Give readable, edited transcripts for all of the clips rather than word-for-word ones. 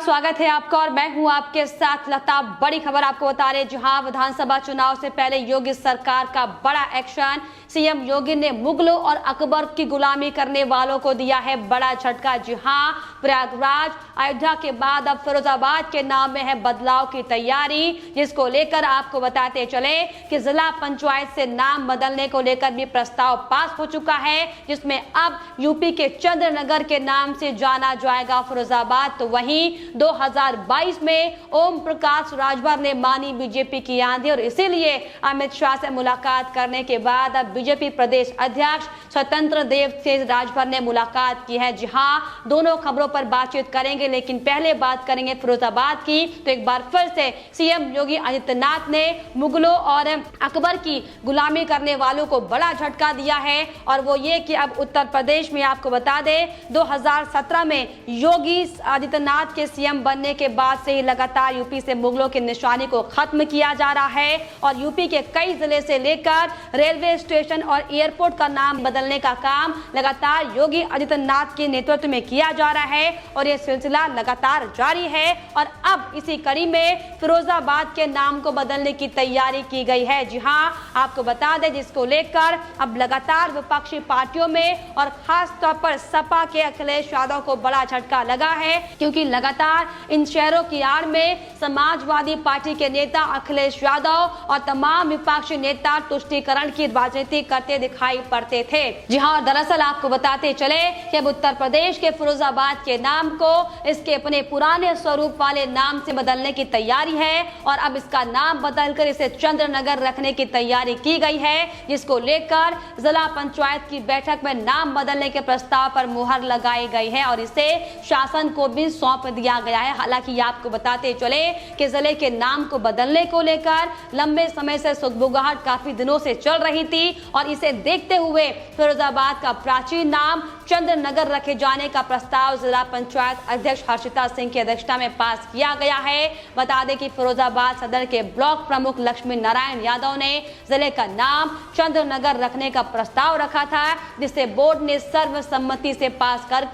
स्वागत है आपका और मैं हूं आपके साथ लता। बड़ी खबर आपको बता रहे, जहां विधानसभा चुनाव से पहले योगी सरकार का बड़ा एक्शन। सीएम योगी ने मुगलों और अकबर की गुलामी करने वालों को दिया है बड़ा झटका। जी हां, प्रयागराज अयोध्या के बाद अब फिरोजाबाद के नाम में है बदलाव की तैयारी, जिसको लेकर आपको बताते चले कि जिला पंचायत से नाम बदलने को लेकर भी प्रस्ताव पास हो चुका है, जिसमें अब यूपी के चंद्रनगर के नाम से जाना जाएगा फिरोजाबाद। तो वहीं 2022 में ओम प्रकाश राजभर ने मानी बीजेपी की आंधी और इसीलिए अमित शाह से मुलाकात करने के बाद अब बीजेपी प्रदेश अध्यक्ष स्वतंत्र देव सिंह राजभर ने मुलाकात की है। जी हां, दोनों खबरों पर बातचीत करेंगे, लेकिन पहले बात करेंगे फिरोजाबाद की। तो एक बार फिर से सीएम योगी आदित्यनाथ ने मुगलों और अकबर की गुलामी करने वालों को बड़ा झटका दिया है, और वो ये कि अब उत्तर प्रदेश में आपको बता दें 2017 में योगी आदित्यनाथ के सीएम बनने के बाद से ही लगातार यूपी से मुगलों की निशानी को खत्म किया जा रहा है, और यूपी के कई जिले से लेकर रेलवे स्टेशन और एयरपोर्ट का नाम बदलने का काम लगातार योगी आदित्यनाथ के नेतृत्व में किया जा रहा है, और यह सिलसिला लगातार जारी है। और अब इसी कड़ी में फिरोजाबाद के नाम को बदलने की तैयारी की गई है। जी हां, आपको बता दें, जिसको लेकर अब लगातार विपक्षी पार्टियों में और खास तौर पर सपा के अखिलेश यादव को बड़ा झटका लगा है, क्योंकि लगातार इन शहरों की आड़ में समाजवादी पार्टी के नेता अखिलेश यादव और तमाम विपक्षी नेता तुष्टीकरण की राजनीति करते दिखाई पड़ते थे। जी हां, दरअसल आपको बताते चले कि अब उत्तर प्रदेश के फिरोजाबाद के नाम को इसके अपने पुराने स्वरूप वाले नाम से बदलने की तैयारी है, और अब इसका नाम बदलकर इसे चंद्रनगर रखने की तैयारी की गई है, जिसको लेकर जिला पंचायत की बैठक में नाम बदलने के प्रस्ताव पर मुहर लगाई गई है, और इसे शासन को भी सौंप दिया गया है। हालांकि आपको बताते चले कि जिले के नाम को बदलने को लेकर लंबे समय से सुगबुगाहट काफी दिनों से चल रही थी, और इसे देखते हुए फिरोजाबाद का प्राचीन नाम चंद्रनगर रखे जाने का प्रस्ताव जिला पंचायत अध्यक्ष हर्षिता सिंह की अध्यक्षता में पास किया गया है। बता दें कि फिरोजाबाद सदर के ब्लॉक प्रमुख लक्ष्मी नारायण यादव ने जिले का नाम चंद्रनगर रखने का प्रस्ताव रखा था, जिसे बोर्ड ने सर्वसम्मति से पास कर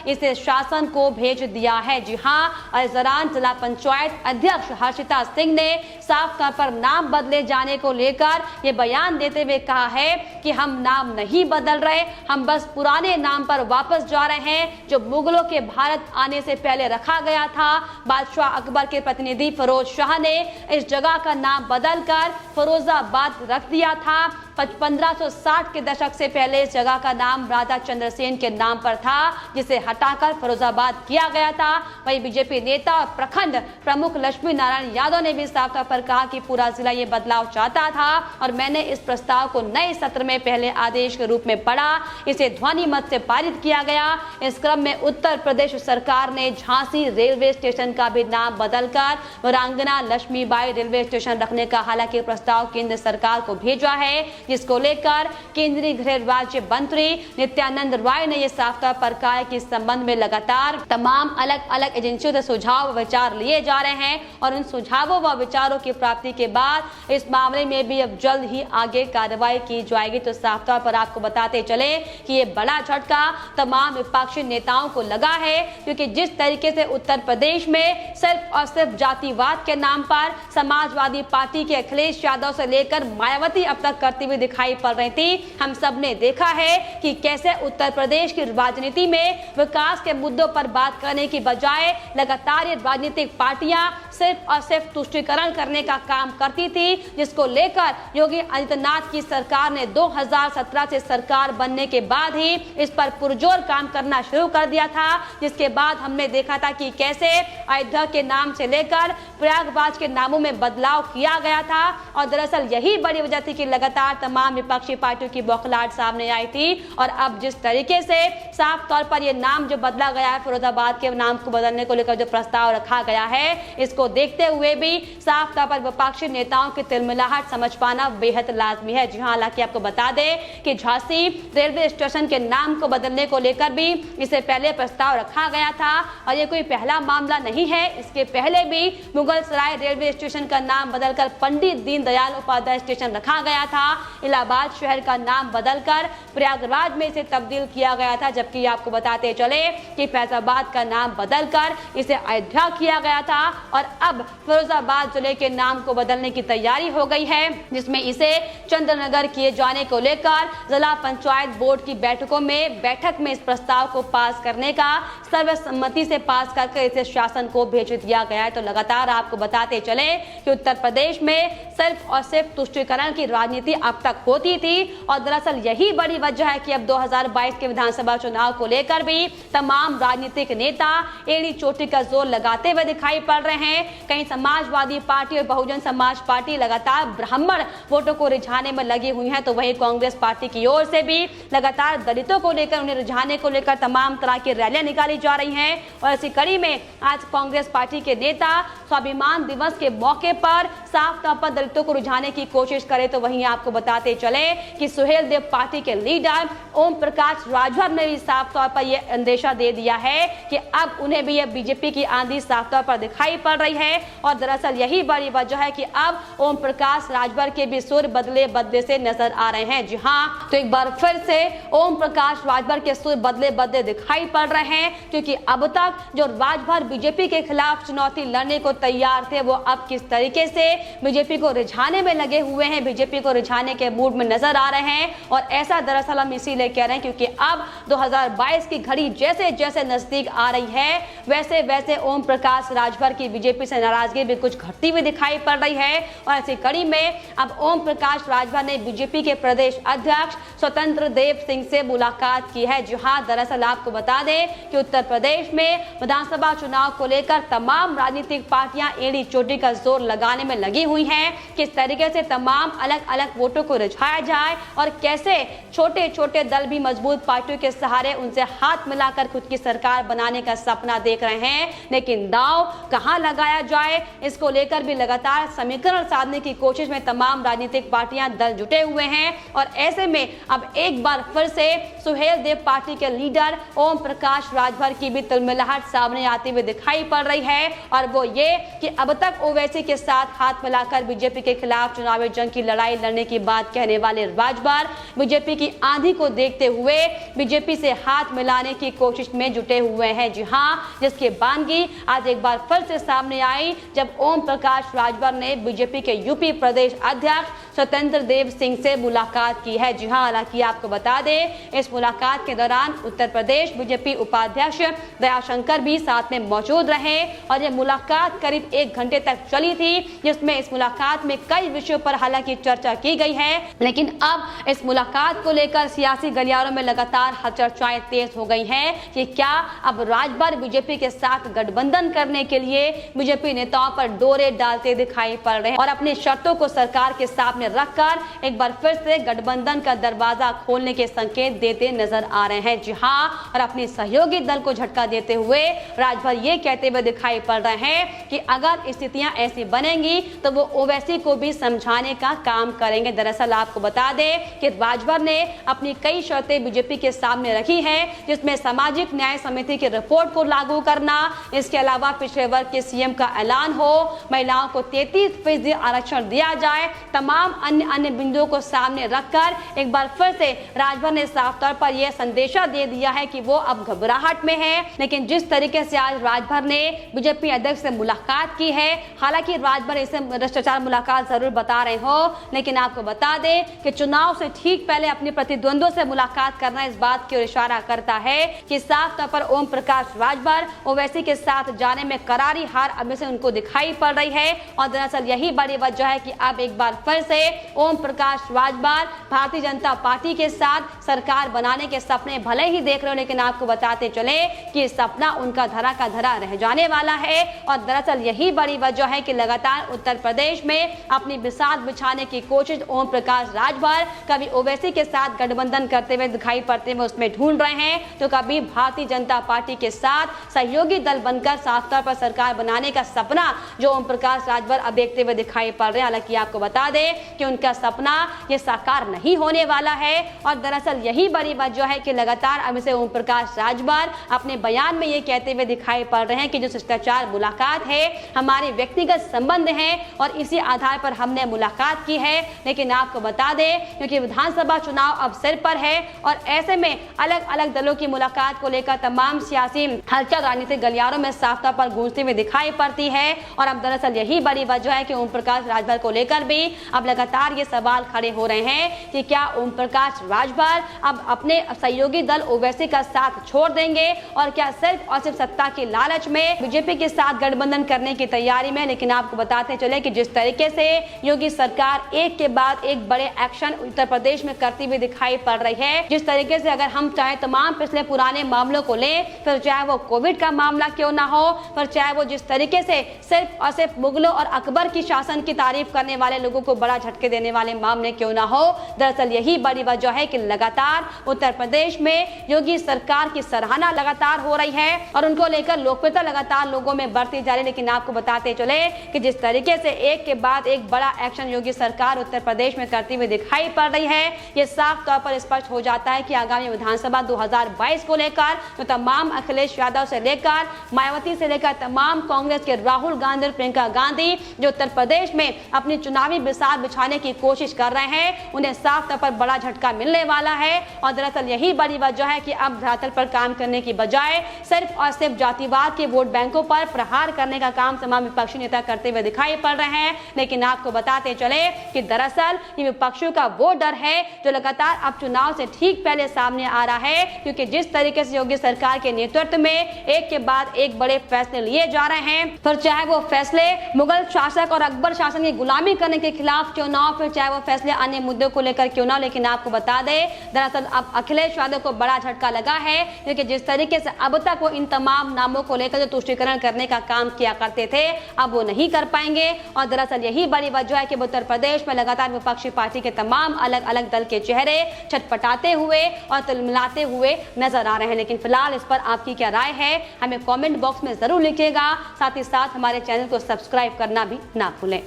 इसे शासन को भेज दिया है। जी हां, इस दौरान जिला पंचायत अध्यक्ष हर्षिता सिंह ने साफ तौर पर नाम बदले जाने को लेकर ये बयान देते हुए कहा है कि हम नाम नहीं बदल रहे, हम बस पुराने नाम पर वापस जा रहे हैं जो मुगलों के भारत आने से पहले रखा गया था। बादशाह अकबर के प्रतिनिधि फिरोज शाह ने इस जगह का नाम बदलकर फिरोजाबाद रख दिया था। 1560 के दशक से पहले इस जगह का नाम राजा चंद्रसेन के नाम पर था, जिसे हटाकर फिरोजाबाद किया गया था। वहीं बीजेपी नेता और प्रखंड प्रमुख लक्ष्मी नारायण यादव ने भी साफ तौर पर कहा कि पूरा जिला ये बदलाव चाहता था, और मैंने इस प्रस्ताव को नए सत्र में पहले आदेश के रूप में पढ़ा, इसे ध्वनि मत से पारित किया गया। इस क्रम में उत्तर प्रदेश सरकार ने झांसी रेलवे स्टेशन का भी नाम बदलकर वीरांगना लक्ष्मीबाई रेलवे स्टेशन रखने का हालांकि प्रस्ताव केंद्र सरकार को भेजा है, जिसको लेकर केंद्रीय गृह राज्य मंत्री नित्यानंद राय ने यह साफ तौर पर कहा है कि इस संबंध में लगातार तमाम अलग अलग एजेंसियों से सुझाव व विचार लिए जा रहे हैं, और उन सुझावों व विचारों की प्राप्ति के बाद इस मामले में भी अब जल्द ही आगे कार्रवाई की जाएगी। तो साफ तौर पर आपको बताते चले कि ये बड़ा झटका तमाम विपक्षी नेताओं को लगा है, क्योंकि जिस तरीके से उत्तर प्रदेश में सिर्फ और सिर्फ जातिवाद के नाम पर समाजवादी पार्टी के अखिलेश यादव से लेकर मायावती अब तक करती हुई दिखाई पड़ रही थी, हम सब ने देखा है कि कैसे उत्तर प्रदेश की राजनीति में विकास के मुद्दों पर बात करने की बजाय लगातार ये राजनीतिक पार्टियां सिर्फ और सिर्फ तुष्टीकरण करने का काम करती थी, जिसको लेकर योगी आदित्यनाथ की सरकार ने 2017 से सरकार बनने के बाद ही इस पर पुरजोर काम करना शुरू कर दिया था। जिसके बाद हमने देखा था कि कैसे अयोध्या के नाम से लेकर प्रयागराज के नामों में बदलाव किया गया था, और दरअसल यही बड़ी वजह थी कि लगातार तमाम विपक्षी पार्टियों की बौखलाहट सामने आई थी। और अब जिस तरीके से साफ तौर पर यह नाम जो बदला गया है, फिरोजाबाद के नाम को बदलने को लेकर जो प्रस्ताव रखा गया है, इसको देखते हुए भी साफ तौर पर विपक्षी नेताओं की तिलमिलाहट समझ पाना बेहद लाजमी है। जी हाँ, हालांकि आपको बता दें कि झांसी रेलवे स्टेशन के नाम को बदलने को लेकर भी इसे पहले प्रस्ताव रखा गया था, और ये कोई पहला मामला नहीं है। इसके पहले भी मुगल सराय रेलवे स्टेशन का नाम बदलकर पंडित दीनदयाल उपाध्याय स्टेशन रखा गया था। इलाहाबाद शहर का नाम बदलकर प्रयागराज में इसे तब्दील किया गया था, जबकि आपको बताते चले कि फैजाबाद का नाम बदलकर इसे अयोध्या किया गया था और अब फिरोजाबाद जिले के नाम को बदलने की तैयारी हो गई है, जिसमें इसे चंद्रनगर किए जाने को लेकर जिला पंचायत बोर्ड की बैठक में इस प्रस्ताव को पास करने का सर्वसम्मति से पास करके इसे शासन को भेज दिया गया है। तो लगातार आपको बताते चले कि उत्तर प्रदेश में सिर्फ और सिर्फ तुष्टीकरण की राजनीति अब तक होती थी और दरअसल यही बड़ी वजह है कि अब 2022 के विधानसभा चुनाव को लेकर भी तमाम राजनीतिक नेता एड़ी चोटी का जोर लगाते हुए दिखाई पड़ रहे हैं। कहीं समाजवादी पार्टी और बहुजन समाज पार्टी लगातार ब्राह्मण वोटों को रिझाने में लगी हुई है, तो वहीं कांग्रेस पार्टी की ओर से भी लगातार दलितों को लेकर, उन्हें रिझाने को लेकर तमाम तरह की रैलियां निकाली जा रही हैं। और इसी कड़ी में आज कांग्रेस पार्टी के नेता स्वाभिमान दिवस के मौके पर साफ तौर पर दलितों को रिझाने की कोशिश करे, तो वहीं आपको बताते चले कि सुहेल देव पार्टी के लीडर ओम प्रकाश राजभर ने भी साफ तौर पर यह अंदेशा दे दिया है कि अब उन्हें भी यह बीजेपी की आंधी साफ तौर पर दिखाई पड़ रही है। और दरअसल यही बड़ी वजह है कि अब ओम प्रकाश राजभर के भी सुर बदले से नजर आ रहे हैं। जी हाँ, तो एक बार फिर से ओम प्रकाश राजभर के सुर बदले दिखाई पड़ रहे हैं, क्योंकि अब तक जो राजभर बीजेपी के खिलाफ चुनौती लड़ने को तैयार थे, वो अब किस तरीके से बीजेपी को रिझाने में लगे हुए हैं, बीजेपी को रिझाने के मूड में नजर आ रहे हैं। और ऐसा दरअसल हम इसीलिए कह रहे हैं क्योंकि अब 2022 की घड़ी जैसे जैसे नजदीक आ रही है, वैसे वैसे ओम प्रकाश राजभर की बीजेपी से नाराजगी भी कुछ घटती हुई दिखाई पड़ रही है। और ऐसी कड़ी में अब ओम प्रकाश राजभर ने बीजेपी के प्रदेश अध्यक्ष स्वतंत्र देव सिंह से मुलाकात की है। जहां दरअसल आपको बता दें कि उत्तर प्रदेश में विधानसभा चुनाव को लेकर तमाम राजनीतिक पार्टियां एड़ी चोटी का जोर लगाने में लगी हुई हैं, किस तरीके से तमाम अलग अलग वोटों को रिझाया जाए और कैसे छोटे छोटे दल भी मजबूत पार्टियों के सहारे उनसे हाथ मिलाकर खुद की सरकार बनाने का सपना देख रहे हैं। लेकिन दांव कहां लगाया जाए, इसको लेकर भी लगातार समीकरण साधने की कोशिश में तमाम राजनीतिक पार्टियां दल जुटे हुए हैं। और ऐसे में अब एक बार फिर से सुहेल देव पार्टी के लीडर ओम प्रकाश राजभर की भी तिलमिलाहट सामने आती हुई दिखाई पड़ रही है। और वो ये कि अब तक ओवैसी के साथ हाथ मिलाकर बीजेपी के खिलाफ चुनावी जंग की लड़ाई लड़ने की बात कहने वाले राजभर बीजेपी की आंधी को देखते हुए बीजेपी से हाथ मिलाने की कोशिश में जुटे हुए हैं। जी हां, जिसकी बानगी आज एक बार फिर से सामने आई जब ओम प्रकाश राजभर ने बीजेपी के यूपी प्रदेश अध्यक्ष स्वतंत्र देव सिंह से मुलाकात की है। जी हां, हालांकि आपको बता दें इस मुलाकात के दौरान उत्तर प्रदेश बीजेपी उपाध्यक्ष दयाशंकर भी साथ में मौजूद रहे और यह मुलाकात करीब 1 घंटे तक चली थी, जिसमें इस मुलाकात में कई विषयों पर हालांकि चर्चा की गई है। लेकिन अब इस मुलाकात को लेकर सियासी गलियारों में लगातार चर्चाएं तेज हो गई हैं कि क्या अब राजभर बीजेपी के साथ गठबंधन करने के लिए बीजेपी नेताओं पर डोरे डालते दिखाई पड़ रहे हैं और अपनी शर्तों को सरकार के सामने रखकर एक बार फिर से गठबंधन का दरवाजा खोलने के संकेत देते नजर आ रहे हैं। जी हां, और अपनी सहयोगी दल को झटका देते हुए राजभर ये कहते हुए दिखाई पड़ रहे हैं कि अगर स्थितियां ऐसी बनेंगी तो वो ओवैसी को भी समझाने का काम करेंगे। दरअसल आपको बता दें कि राजभर ने अपनी कई शर्तें बीजेपी के सामने रखी हैं, जिसमें सामाजिक न्याय समिति की रिपोर्ट को लागू करना, इसके अलावा पिछड़े वर्ग के सीएम का ऐलान हो, महिलाओं को 33% आरक्षण दिया जाए, तमाम अन्य बिंदुओं को सामने रखकर एक बार फिर से राजभर ने साफ तौर पर यह संदेशा दे दिया है कि वो अब घबराहट में है। लेकिन जिस तरीके से आज राजभर ने बीजेपी अध्यक्ष से मुलाकात की है, हालांकि राजभर इसे भ्रष्टाचार मुलाकात जरूर बता रहे हो, लेकिन आपको बता दें कि चुनाव से ठीक पहले अपने प्रतिद्वंद्वियों से मुलाकात करना इस बात की ओर इशारा करता है कि साफ तौर पर ओम प्रकाश राजभर ओवैसी के साथ जाने में करारी हार अब से उनको दिखाई पड़ रही है। और दरअसल यही बड़ी वजह है कि अब एक बार फिर से ओम प्रकाश राजभर भारतीय जनता पार्टी के साथ सरकार बनाने के सपने भले ही देख रहे हो, लेकिन आपको बताते चले कि सपना उनका धरा का धरा रह जाने वाला है। और दरअसल यही बड़ी वजह है कि लगातार उत्तर प्रदेश में अपनी बिसात बिछाने की कोशिश ओम प्रकाश राजभर कभी ओवैसी के साथ गठबंधन करते हुए दिखाई पड़ते हुए उसमें ढूंढ रहे हैं, तो कभी भारतीय जनता पार्टी के साथ सहयोगी दल बनकर साफ तौर पर सरकार बनाने का सपना जो ओम प्रकाश राजभर अब देखते हुए दिखाई पड़ रहे हैं। हालांकि आपको बता दें कि उनका सपना ये साकार नहीं होने वाला है। और दरअसल यही बड़ी वजह है कि लगातार अब से ओम प्रकाश राजभर अपने बयान में ये कहते हुए दिखाई पड़ रहे हैं कि जो शिष्टाचार मुलाकात है हमारे व्यक्तिगत संबंध हैं और इसी आधार पर हमने मुलाकात की है। लेकिन आपको बता दें क्योंकि विधानसभा चुनाव अब सिर पर है और ऐसे में अलग अलग दलों की मुलाकात को लेकर तमाम सियासी हलचल राजनीतिक गलियारों में साफ तौर पर गूंजती हुई दिखाई पड़ती है। और अब दरअसल यही बड़ी वजह है कि ओम प्रकाश राजभर को लेकर भी अब लगातार ये सवाल खड़े हो रहे हैं कि क्या ओम प्रकाश राजभर अब अपने सहयोगी दल ओवैसी का साथ छोड़ देंगे और क्या सिर्फ और सिर्फ सत्ता की लालच में बीजेपी के साथ गठबंधन करने की तैयारी में। लेकिन आपको बताते चले कि जिस तरीके से योगी सरकार एक के बाद एक बड़े एक्शन उत्तर प्रदेश में करती हुई दिखाई पड़ रही है, जिस तरीके से अगर हम चाहे तमाम पिछले पुराने मामलों को लें, फिर चाहे वो कोविड का मामला क्यों ना हो, पर चाहे वो जिस तरीके से सिर्फ और सिर्फ मुगलों और अकबर की शासन की तारीफ करने वाले लोगों को बड़ा झटके देने वाले मामले क्यों ना हो, दरअसल यही बड़ी वजह है कि लगातार उत्तर प्रदेश में योगी सरकार की सराहना लगातार हो रही है और उनको लेकर लोकप्रियता लगातार लोगों में बढ़ती जा रही है। लेकिन आपको बताते चले कि जिस तरीके से एक के बाद एक बड़ा एक्शन योगी सरकार उत्तर प्रदेश में करती हुई दिखाई पड़ रही है, ये साफ तौर पर स्पष्ट हो जाता है कि आगामी विधानसभा 2022 को लेकर तो तमाम अखिलेश यादव से लेकर मायावती से लेकर तमाम कांग्रेस के राहुल गांधी, प्रियंका गांधी जो उत्तर प्रदेश में अपनी चुनावी बिसात बिछाने की कोशिश कर रहे हैं, उन्हें साफ तौर पर बड़ा झटका मिलने वाला है। और दरअसल यही बड़ी वजह है कि अब धरातल पर काम करने की बजाय सिर्फ और सिर्फ जातिवाद के वोट बैंकों पर प्रहार करने का काम तमाम विपक्षी नेता करते हुए दिखाई पड़ रहे हैं। लेकिन आपको बताते चले कि दरअसल ये विपक्षियों का वो डर है जो लगातार अब चुनाव से ठीक पहले सामने आ रहा है, क्योंकि जिस तरीके से योगी सरकार के नेतृत्व में एक के बाद एक बड़े फैसले लिए जा रहे हैं, फिर चाहे वो फैसले मुगल शासक और अकबर शासन की गुलामी करने के खिलाफ क्यों ना हो, फिर चाहे वो फैसले अन्य मुद्दों को लेकर क्यों ना हो। लेकिन आपको बता दें दरअसल अब अखिलेश यादव को बड़ा झटका लगा है, क्योंकि जिस तरीके से अब तक वो इन तमाम नामों को लेकर जो तुष्टीकरण करने का काम किया करते थे, अब वो नहीं कर पाएंगे। और दरअसल यही बड़ी वजह है कि उत्तर प्रदेश में लगातार विपक्षी पार्टी के तमाम अलग अलग दल के चेहरे छटपटाते हुए और तिलमिलाते हुए नजर आ रहे हैं। लेकिन फिलहाल इस पर आपकी क्या राय है, हमें कमेंट बॉक्स में जरूर लिखिएगा। साथ ही साथ हमारे चैनल को सब्सक्राइब करना भी ना भूलें।